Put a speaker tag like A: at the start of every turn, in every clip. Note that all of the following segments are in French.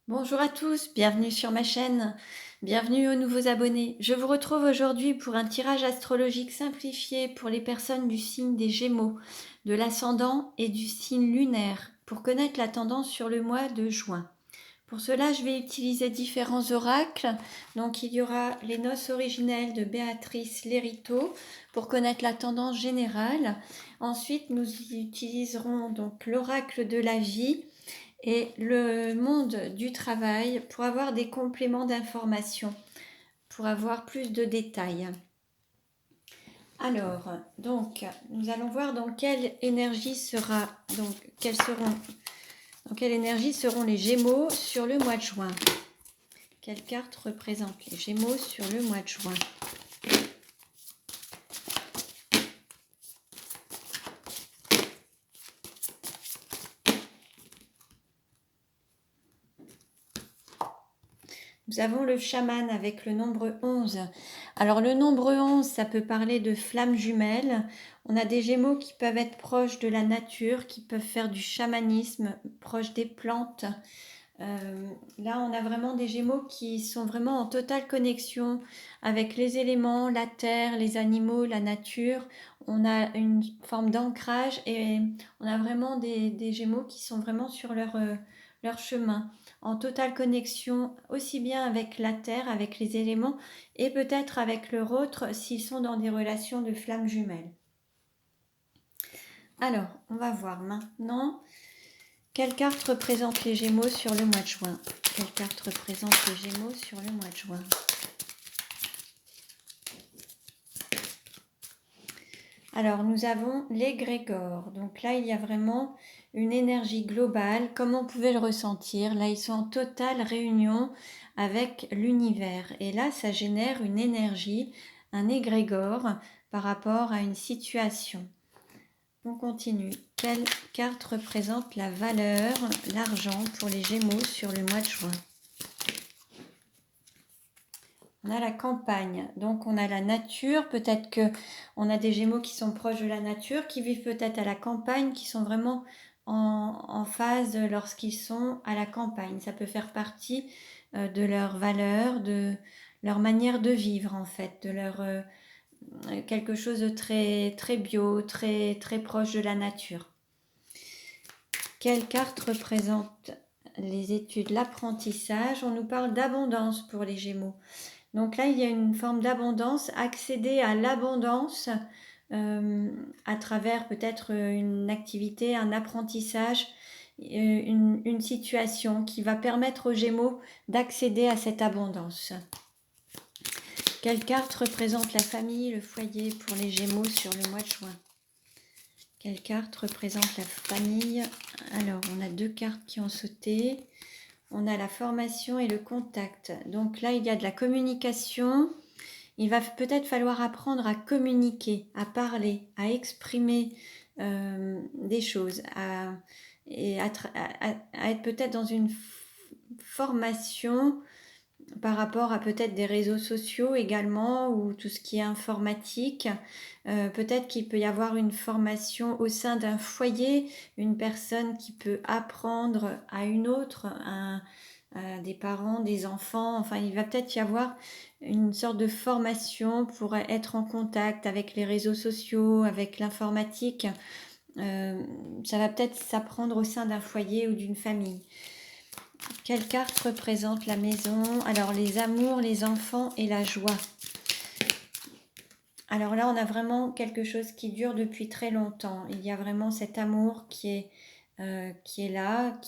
A: Bonjour à tous, bienvenue sur ma chaîne, bienvenue aux nouveaux abonnés. Je vous retrouve aujourd'hui pour un tirage astrologique simplifié pour les personnes du signe des Gémeaux, de l'ascendant et du signe lunaire, pour connaître la tendance sur le mois de juin. Pour cela, je vais utiliser différents oracles. Donc, il y aura les noces originelles de Béatrice Lériteau pour connaître la tendance générale. Ensuite, nous utiliserons donc l'oracle de la vie et le monde du travail pour avoir des compléments d'information, pour avoir plus de détails. Alors, donc, nous allons voir dans quelle énergie dans quelle énergie seront les Gémeaux sur le mois de juin. Quelle carte représente les Gémeaux sur le mois de juin? Nous avons le chaman avec le nombre 11. Alors le nombre 11, ça peut parler de flammes jumelles. On a des Gémeaux qui peuvent être proches de la nature, qui peuvent faire du chamanisme, proches des plantes. Là, on a vraiment des Gémeaux qui sont vraiment en totale connexion avec les éléments, la terre, les animaux, la nature. On a une forme d'ancrage et on a vraiment des Gémeaux qui sont vraiment sur leur chemin, en totale connexion aussi bien avec la terre, avec les éléments et peut-être avec leur autre s'ils sont dans des relations de flammes jumelles. Alors, on va voir maintenant. Quelle carte représente les Gémeaux sur le mois de juin? Quelle carte représente les Gémeaux sur le mois de juin? Alors, nous avons l'égrégore. Donc là, il y a vraiment une énergie globale, comme on pouvait le ressentir. Là, ils sont en totale réunion avec l'univers. Et là, ça génère une énergie, un égrégore par rapport à une situation. On continue. Quelle carte représente la valeur, l'argent pour les Gémeaux sur le mois de juin? On a la campagne, donc on a la nature, peut-être que on a des Gémeaux qui sont proches de la nature, qui vivent peut-être à la campagne, qui sont vraiment en phase lorsqu'ils sont à la campagne. Ça peut faire partie de leurs valeurs, de leur manière de vivre en fait, de leur quelque chose de très très bio, très très proche de la nature. Quelle carte représente les études, l'apprentissage? On nous parle d'abondance pour les Gémeaux. Donc là, il y a une forme d'abondance, accéder à l'abondance à travers peut-être une activité, un apprentissage, une situation qui va permettre aux Gémeaux d'accéder à cette abondance. Quelle carte représente la famille, le foyer pour les Gémeaux sur le mois de juin? Quelle carte représente la famille? Alors, on a deux cartes qui ont sauté. On a la formation et le contact. Donc là, il y a de la communication. Il va peut-être falloir apprendre à communiquer, à parler, à exprimer des choses, à être peut-être dans une formation par rapport à peut-être des réseaux sociaux également ou tout ce qui est informatique. Peut-être qu'il peut y avoir une formation au sein d'un foyer, une personne qui peut apprendre à une autre, des parents, des enfants. Enfin, il va peut-être y avoir une sorte de formation pour être en contact avec les réseaux sociaux, avec l'informatique. Ça va peut-être s'apprendre au sein d'un foyer ou d'une famille. Quelle carte représente la maison? Alors, les amours, les enfants et la joie. Alors là, on a vraiment quelque chose qui dure depuis très longtemps. Il y a vraiment cet amour qui est là,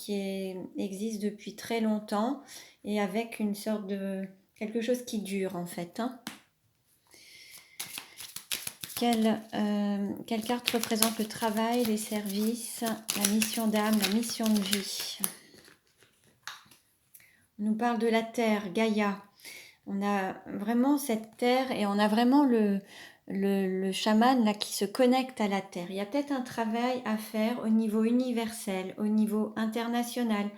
A: existe depuis très longtemps et avec une sorte de quelque chose qui dure en fait. Quelle carte représente le travail, les services, la mission d'âme, la mission de vie? On nous parle de la terre, Gaïa. On a vraiment cette terre et on a vraiment le chaman là qui se connecte à la terre. Il y a peut-être un travail à faire au niveau universel, au niveau international,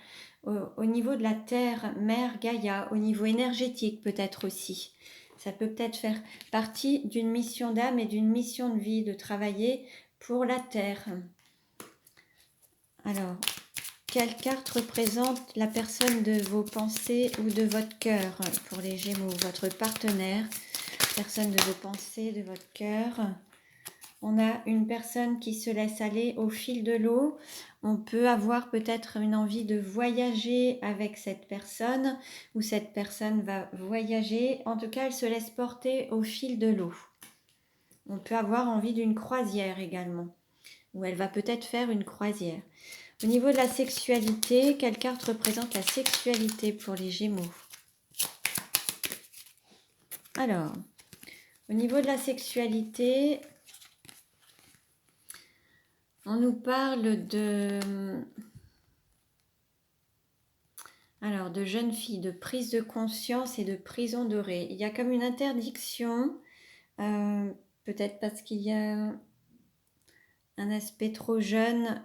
A: au niveau de la terre, mère Gaïa, au niveau énergétique peut-être aussi. Ça peut peut-être faire partie d'une mission d'âme et d'une mission de vie, de travailler pour la terre. Alors, quelle carte représente la personne de vos pensées ou de votre cœur pour les Gémeaux, votre partenaire, personne de vos pensées, de votre cœur. On a une personne qui se laisse aller au fil de l'eau. On peut avoir peut-être une envie de voyager avec cette personne ou cette personne va voyager. En tout cas, elle se laisse porter au fil de l'eau. On peut avoir envie d'une croisière également, ou elle va peut-être faire une croisière. Au niveau de la sexualité, quelle carte représente la sexualité pour les Gémeaux? Alors, au niveau de la sexualité, on nous parle de jeunes filles, de prise de conscience et de prison dorée. Il y a comme une interdiction, peut-être parce qu'il y a un aspect trop jeune.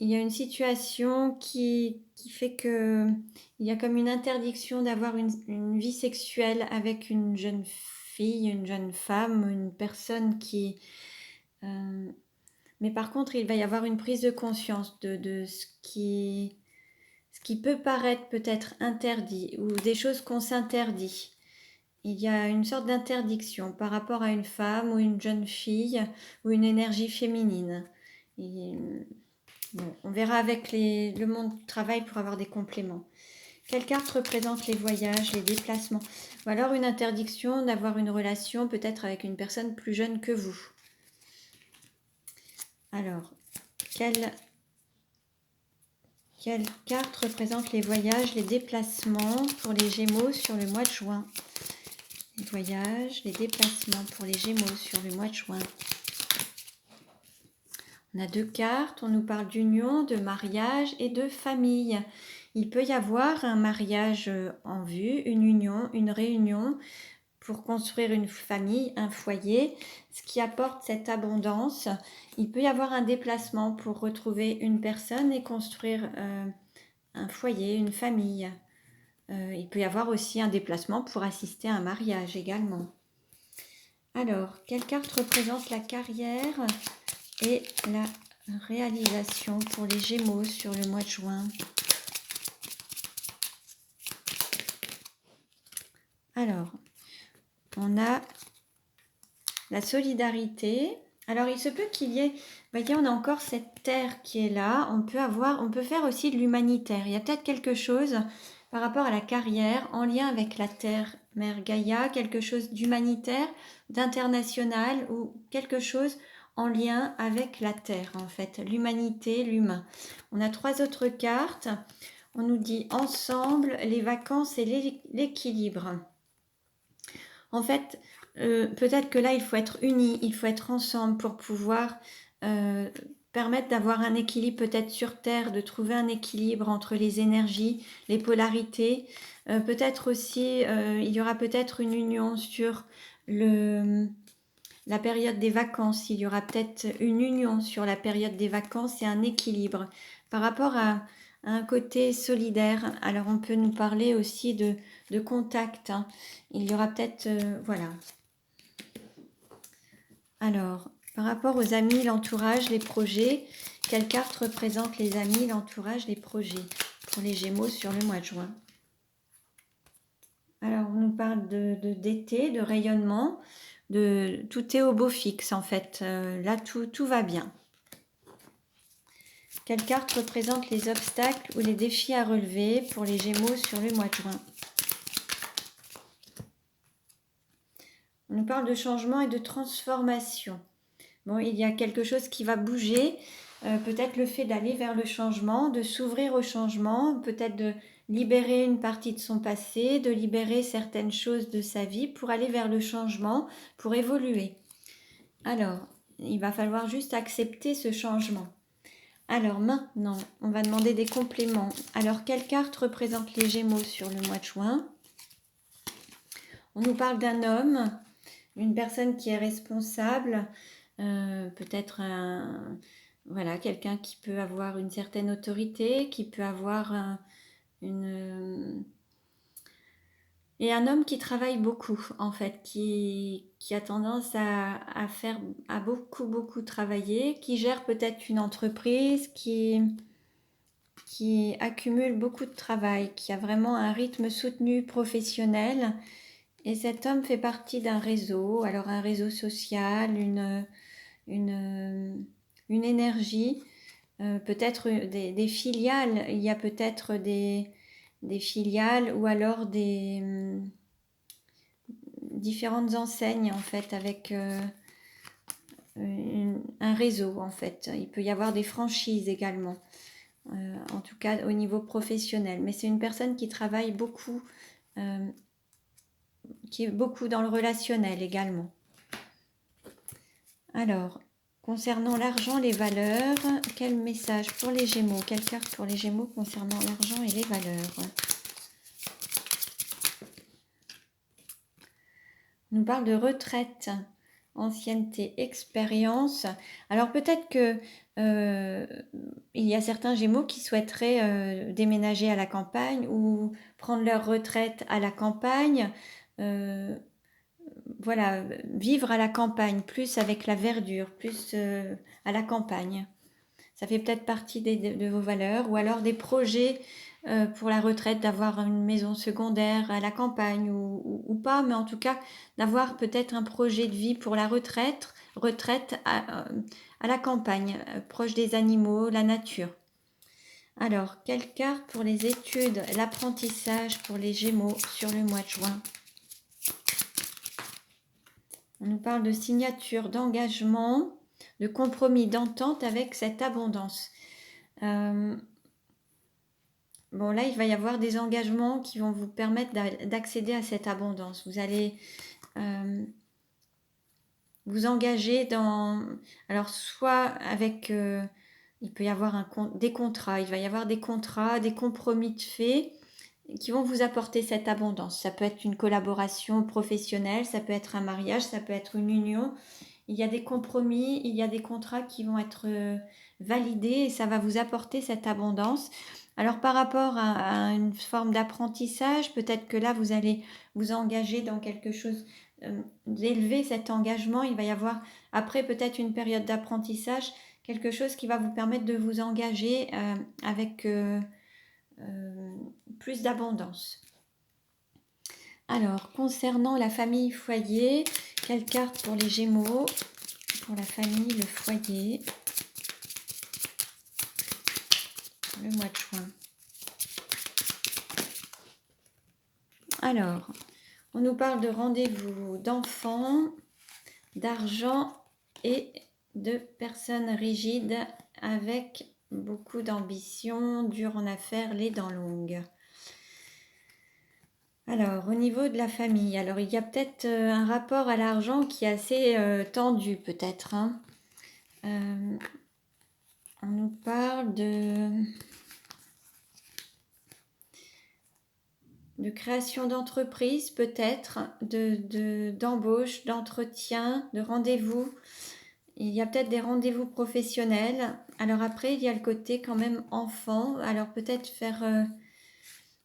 A: Il y a une situation qui fait que il y a comme une interdiction d'avoir une vie sexuelle avec une jeune fille, une jeune femme, une personne qui... mais par contre, il va y avoir une prise de conscience de ce qui peut paraître peut-être interdit ou des choses qu'on s'interdit. Il y a une sorte d'interdiction par rapport à une femme ou une jeune fille ou une énergie féminine. Et, bon, on verra avec le monde du travail pour avoir des compléments. Quelle carte représente les voyages, les déplacements? Ou alors une interdiction d'avoir une relation peut-être avec une personne plus jeune que vous. Alors, quelle carte représente les voyages, les déplacements pour les Gémeaux sur le mois de juin? Les voyages, les déplacements pour les Gémeaux sur le mois de juin. On a deux cartes, on nous parle d'union, de mariage et de famille. Il peut y avoir un mariage en vue, une union, une réunion pour construire une famille, un foyer, ce qui apporte cette abondance. Il peut y avoir un déplacement pour retrouver une personne et construire un foyer, une famille. Il peut y avoir aussi un déplacement pour assister à un mariage également. Alors, quelle carte représente la carrière et la réalisation pour les Gémeaux sur le mois de juin? Alors, on a la solidarité. Alors, il se peut qu'il y ait, vous voyez, on a encore cette terre qui est là. On peut faire aussi de l'humanitaire. Il y a peut-être quelque chose par rapport à la carrière en lien avec la terre, Mère Gaïa, quelque chose d'humanitaire, d'international ou quelque chose en lien avec la terre, en fait, l'humanité, l'humain. On a trois autres cartes. On nous dit ensemble, les vacances et l'équilibre. En fait, peut-être que là, il faut être unis, il faut être ensemble pour pouvoir permettre d'avoir un équilibre peut-être sur Terre, de trouver un équilibre entre les énergies, les polarités. Peut-être aussi, il y aura peut-être une union sur la période des vacances. Il y aura peut-être une union sur la période des vacances et un équilibre. Par rapport à un côté solidaire, alors on peut nous parler aussi de contact. Hein. Il y aura peut-être... voilà. Alors, par rapport aux amis, l'entourage, les projets, quelle carte représente les amis, l'entourage, les projets pour les Gémeaux sur le mois de juin? Alors, on nous parle d'été, de rayonnement, tout est au beau fixe en fait. Là, tout va bien. Quelle carte représente les obstacles ou les défis à relever pour les Gémeaux sur le mois de juin? On nous parle de changement et de transformation. Bon, il y a quelque chose qui va bouger. Peut-être le fait d'aller vers le changement, de s'ouvrir au changement, peut-être de libérer une partie de son passé, de libérer certaines choses de sa vie pour aller vers le changement, pour évoluer. Alors, il va falloir juste accepter ce changement. Alors maintenant, on va demander des compléments. Alors, quelle carte représente les Gémeaux sur le mois de juin? On nous parle d'un homme, une personne qui est responsable, peut-être voilà, quelqu'un qui peut avoir une certaine autorité, qui peut avoir une Et un homme qui travaille beaucoup, en fait, qui a tendance à beaucoup, beaucoup travailler, qui gère peut-être une entreprise, qui accumule beaucoup de travail, qui a vraiment un rythme soutenu professionnel. Et cet homme fait partie d'un réseau, alors un réseau social, une, une énergie, peut-être des filiales. Il y a peut-être des filiales ou alors différentes enseignes en fait avec un réseau en fait. Il peut y avoir des franchises également, en tout cas au niveau professionnel. Mais c'est une personne qui travaille beaucoup, euh, qui est beaucoup dans le relationnel également. Alors, concernant l'argent, les valeurs, quel message pour les Gémeaux? Quelle carte pour les Gémeaux concernant l'argent et les valeurs? On nous parle de retraite, ancienneté, expérience. Alors peut-être que il y a certains Gémeaux qui souhaiteraient déménager à la campagne ou prendre leur retraite à la campagne. Voilà, vivre à la campagne, plus avec la verdure, plus à la campagne. Ça fait peut-être partie de vos valeurs, ou alors des projets pour la retraite, d'avoir une maison secondaire à la campagne ou pas, mais en tout cas d'avoir peut-être un projet de vie pour la retraite à la campagne, proche des animaux, la nature. Alors, quelle carte pour les études, l'apprentissage pour les Gémeaux sur le mois de juin? On nous parle de signature, d'engagement, de compromis, d'entente avec cette abondance. Bon, là, il va y avoir des engagements qui vont vous permettre d'accéder à cette abondance. Vous allez vous engager dans... Alors, soit avec... il peut y avoir des contrats, il va y avoir des contrats, des compromis de fait qui vont vous apporter cette abondance. Ça peut être une collaboration professionnelle, ça peut être un mariage, ça peut être une union. Il y a des compromis, il y a des contrats qui vont être validés et ça va vous apporter cette abondance. Alors par rapport à une forme d'apprentissage, peut-être que là vous allez vous engager dans quelque chose, d'élever cet engagement. Il va y avoir après peut-être une période d'apprentissage, quelque chose qui va vous permettre de vous engager avec plus d'abondance. Alors, concernant la famille foyer, quelle carte pour les Gémeaux? Pour la famille, le foyer, le mois de juin. Alors, on nous parle de rendez-vous d'enfants, d'argent et de personnes rigides avec beaucoup d'ambition, dures en affaires, les dents longues. Alors, au niveau de la famille, alors il y a peut-être un rapport à l'argent qui est assez tendu peut-être. Hein. On nous parle de création d'entreprise peut-être, d'embauche, d'entretien, de rendez-vous. Il y a peut-être des rendez-vous professionnels. Alors après, il y a le côté quand même enfant. Alors peut-être faire...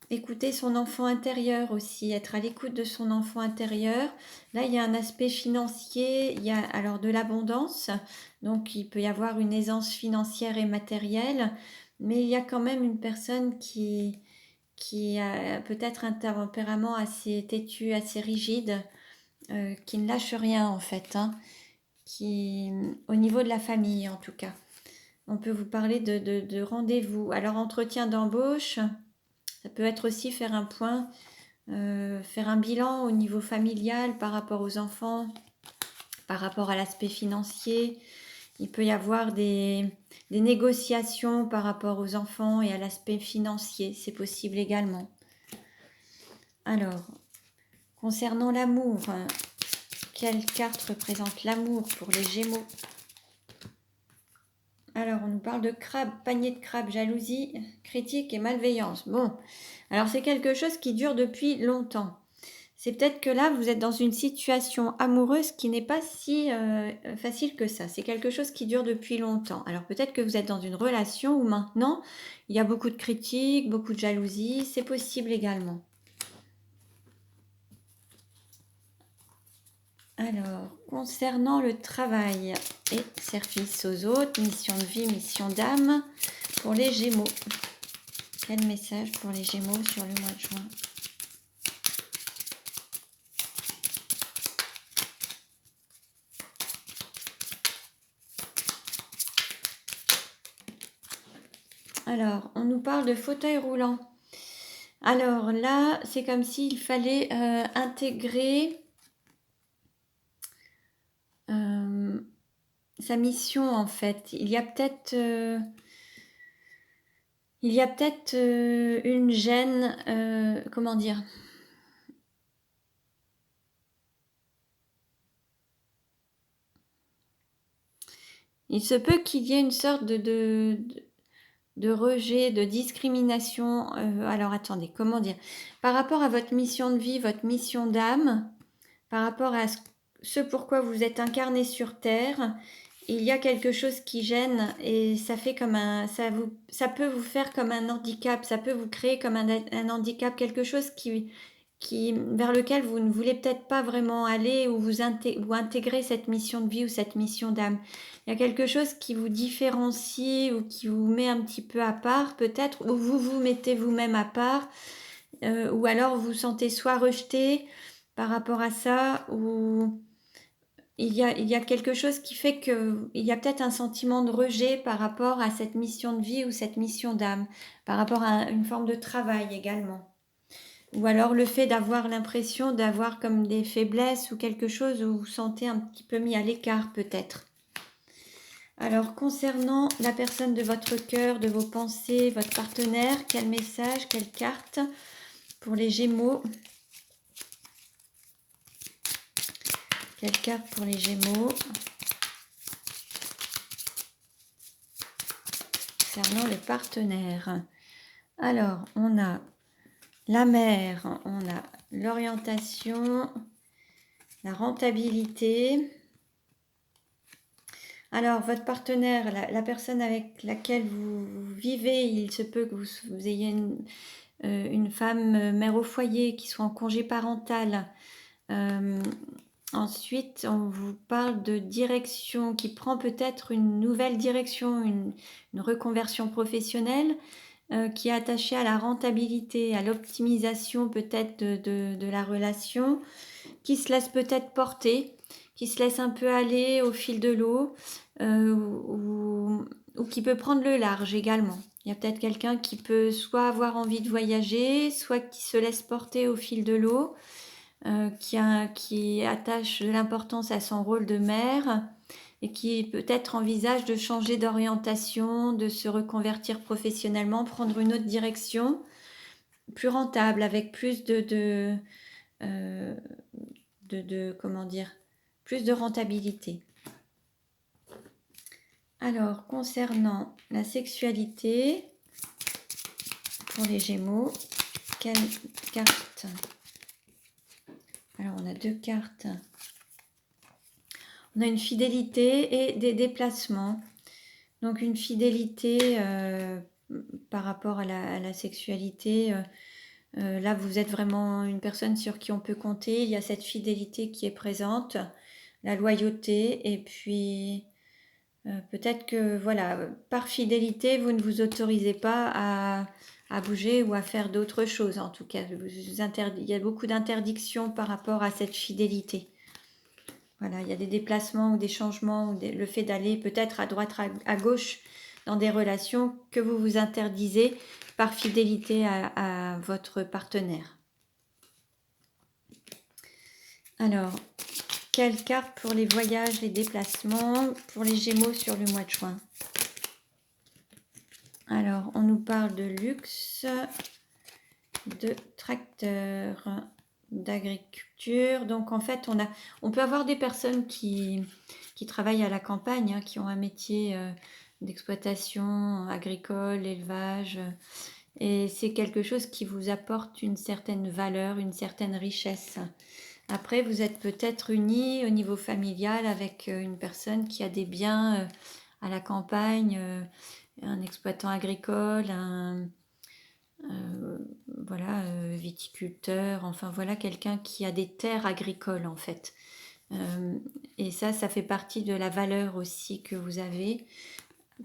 A: écouter son enfant intérieur aussi, être à l'écoute de son enfant intérieur. Là, il y a un aspect financier, il y a alors de l'abondance, donc il peut y avoir une aisance financière et matérielle, mais il y a quand même une personne qui a peut-être un tempérament assez têtu, assez rigide, qui ne lâche rien en fait, hein, qui, au niveau de la famille en tout cas. On peut vous parler de rendez-vous. Alors, entretien d'embauche, ça peut être aussi faire un point, faire un bilan au niveau familial par rapport aux enfants, par rapport à l'aspect financier. Il peut y avoir des négociations par rapport aux enfants et à l'aspect financier, c'est possible également. Alors, concernant l'amour, quelle carte représente l'amour pour les Gémeaux? Alors, on nous parle de crabe, panier de crabe, jalousie, critique et malveillance. Bon, alors c'est quelque chose qui dure depuis longtemps. C'est peut-être que là, vous êtes dans une situation amoureuse qui n'est pas si facile que ça. C'est quelque chose qui dure depuis longtemps. Alors peut-être que vous êtes dans une relation où maintenant, il y a beaucoup de critiques, beaucoup de jalousie. C'est possible également. Alors, concernant le travail et service aux autres, mission de vie, mission d'âme, pour les Gémeaux. Quel message pour les Gémeaux sur le mois de juin? Alors, on nous parle de fauteuil roulant. Alors là, c'est comme s'il fallait intégrer sa mission en fait. Il y a peut-être une gêne, comment dire? Il se peut qu'il y ait une sorte de rejet, de discrimination. Alors attendez, comment dire? Par rapport à votre mission de vie, votre mission d'âme, par rapport à ce pourquoi vous êtes incarné sur Terre, il y a quelque chose qui gêne et ça fait comme ça peut vous faire comme un handicap, ça peut vous créer comme un handicap, quelque chose vers lequel vous ne voulez peut-être pas vraiment aller ou vous intégrer cette mission de vie ou cette mission d'âme. Il y a quelque chose qui vous différencie ou qui vous met un petit peu à part peut-être, ou vous vous mettez vous-même à part, ou alors vous vous sentez soit rejeté par rapport à ça, ou il y a quelque chose qui fait qu'il y a peut-être un sentiment de rejet par rapport à cette mission de vie ou cette mission d'âme, par rapport à une forme de travail également. Ou alors le fait d'avoir l'impression d'avoir comme des faiblesses ou quelque chose où vous vous sentez un petit peu mis à l'écart peut-être. Alors concernant la personne de votre cœur, de vos pensées, votre partenaire, quel message, quelle carte pour les Gémeaux? Quelle carte pour les Gémeaux concernant le partenaire? Alors, on a la mer, on a l'orientation, la rentabilité. Alors, votre partenaire, la personne avec laquelle vous vivez, il se peut que vous ayez une femme mère au foyer qui soit en congé parental. Ensuite, on vous parle de direction, qui prend peut-être une nouvelle direction, une reconversion professionnelle qui est attachée à la rentabilité, à l'optimisation peut-être de la relation, qui se laisse peut-être porter, qui se laisse un peu aller au fil de l'eau, ou qui peut prendre le large également. Il y a peut-être quelqu'un qui peut soit avoir envie de voyager, soit qui se laisse porter au fil de l'eau, qui attache de l'importance à son rôle de mère et qui peut-être envisage de changer d'orientation, de se reconvertir professionnellement, prendre une autre direction plus rentable, avec plus comment dire, plus de rentabilité. Alors, concernant la sexualité, pour les Gémeaux, quelle carte? Alors, on a 2 cartes. On a une fidélité et des déplacements. Donc, une fidélité par rapport à la sexualité. Là, vous êtes vraiment une personne sur qui on peut compter. Il y a cette fidélité qui est présente, la loyauté, et puis peut-être que, voilà, par fidélité, vous ne vous autorisez pas à bouger ou à faire d'autres choses. En tout cas, il y a beaucoup d'interdictions par rapport à cette fidélité. Voilà, il y a des déplacements ou des changements, ou le fait d'aller peut-être à droite, à gauche dans des relations que vous vous interdisez par fidélité à votre partenaire. Alors, quelle carte pour les voyages, les déplacements, pour les Gémeaux sur le mois de juin? Alors, on nous parle de luxe, de tracteur, d'agriculture. Donc, en fait, on peut avoir des personnes qui travaillent à la campagne, qui ont un métier d'exploitation agricole, élevage. Et c'est quelque chose qui vous apporte une certaine valeur, une certaine richesse. Après, vous êtes peut-être unis au niveau familial avec une personne qui a des biens à la campagne, un exploitant agricole, voilà, viticulteur, enfin voilà, quelqu'un qui a des terres agricoles en fait, Et ça fait partie de la valeur aussi que vous avez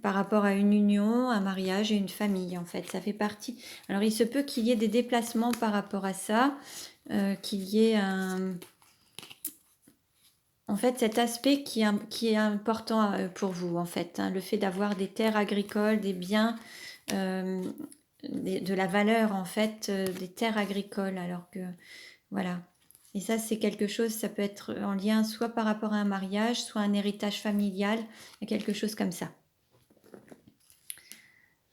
A: par rapport à une union, un mariage et une famille, en fait. Ça fait partie. Alors, il se peut qu'il y ait des déplacements par rapport à ça, qu'il y ait en fait, cet aspect qui est important pour vous, en fait, hein, le fait d'avoir des terres agricoles, des biens, euh, de la valeur, en fait, des terres agricoles, alors que, voilà. Et ça, c'est quelque chose, ça peut être en lien soit par rapport à un mariage, soit un héritage familial, quelque chose comme ça.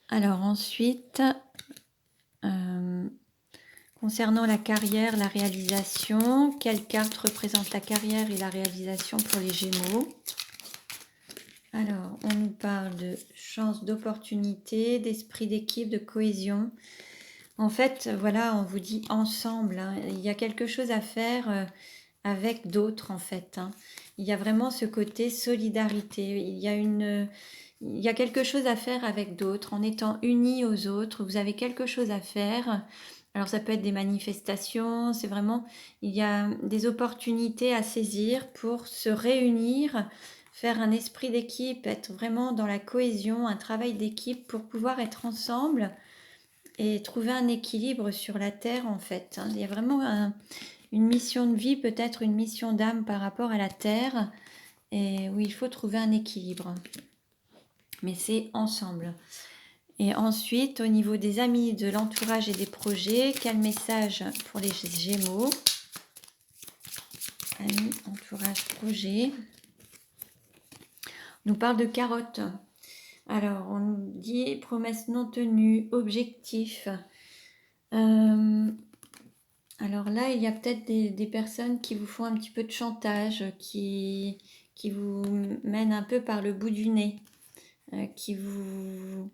A: Alors ensuite, concernant la carrière, la réalisation, quelle carte représente la carrière et la réalisation pour les Gémeaux? Alors, on nous parle de chance, d'opportunité, d'esprit d'équipe, de cohésion. En fait, voilà, on vous dit ensemble, hein, il y a quelque chose à faire avec d'autres, en fait, hein. Il y a vraiment ce côté solidarité. Il y a quelque chose à faire avec d'autres, en étant unis aux autres. Vous avez quelque chose à faire. Alors, ça peut être des manifestations, c'est vraiment, il y a des opportunités à saisir pour se réunir, faire un esprit d'équipe, être vraiment dans la cohésion, un travail d'équipe pour pouvoir être ensemble et trouver un équilibre sur la terre, en fait, hein. Il y a vraiment une mission de vie, peut-être une mission d'âme par rapport à la terre, et où il faut trouver un équilibre. Mais c'est ensemble. Et ensuite, au niveau des amis, de l'entourage et des projets, quel message pour les Gémeaux? Amis, entourage, projet. On nous parle de carottes. Alors, on nous dit promesses non tenues, objectifs. Alors là, il y a peut-être des personnes qui vous font un petit peu de chantage, qui vous mènent un peu par le bout du nez, qui vous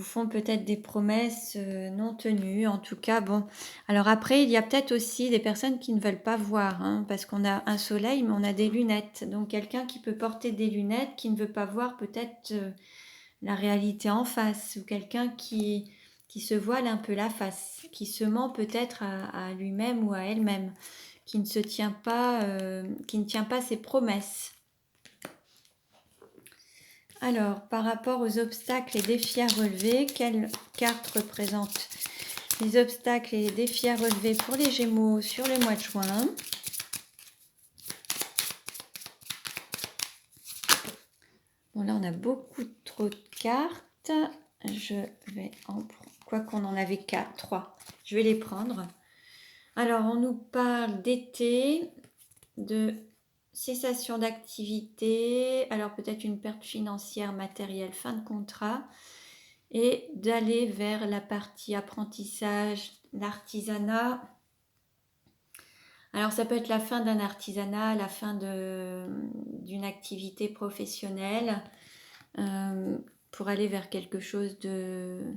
A: font peut-être des promesses non tenues. En tout cas, bon. Alors après, il y a peut-être aussi des personnes qui ne veulent pas voir, hein, parce qu'on a un soleil, mais on a des lunettes. Donc quelqu'un qui peut porter des lunettes, qui ne veut pas voir peut-être la réalité en face, ou quelqu'un qui se voile un peu la face, qui se ment peut-être à lui-même ou à elle-même, qui ne tient pas ses promesses. Alors, par rapport aux obstacles et défis à relever, quelle carte représente les obstacles et les défis à relever pour les Gémeaux sur le mois de juin? Bon, là, on a beaucoup trop de cartes. Je vais en prendre. Quoi qu'on en avait 4, 3. Je vais les prendre. Alors, on nous parle d'été, de cessation d'activité, alors peut-être une perte financière, matérielle, fin de contrat, et d'aller vers la partie apprentissage, l'artisanat. Alors, ça peut être la fin d'un artisanat, la fin d'une activité professionnelle, pour aller vers quelque chose de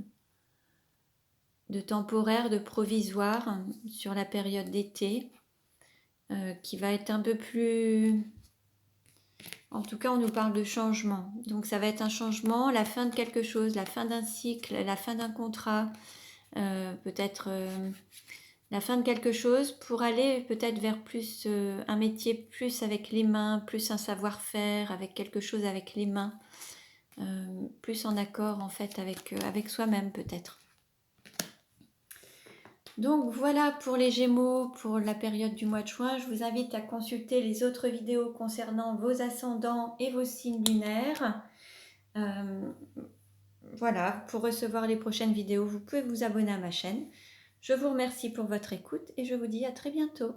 A: temporaire, de provisoire sur la période d'été, qui va être un peu plus... En tout cas, on nous parle de changement. Donc ça va être un changement, la fin de quelque chose, la fin d'un cycle, la fin d'un contrat, peut-être la fin de quelque chose pour aller peut-être vers plus un métier plus avec les mains, plus un savoir-faire, avec quelque chose avec les mains, plus en accord en fait avec soi-même peut-être. Donc voilà pour les Gémeaux pour la période du mois de juin. Je vous invite à consulter les autres vidéos concernant vos ascendants et vos signes lunaires. Voilà, pour recevoir les prochaines vidéos, vous pouvez vous abonner à ma chaîne. Je vous remercie pour votre écoute et je vous dis à très bientôt.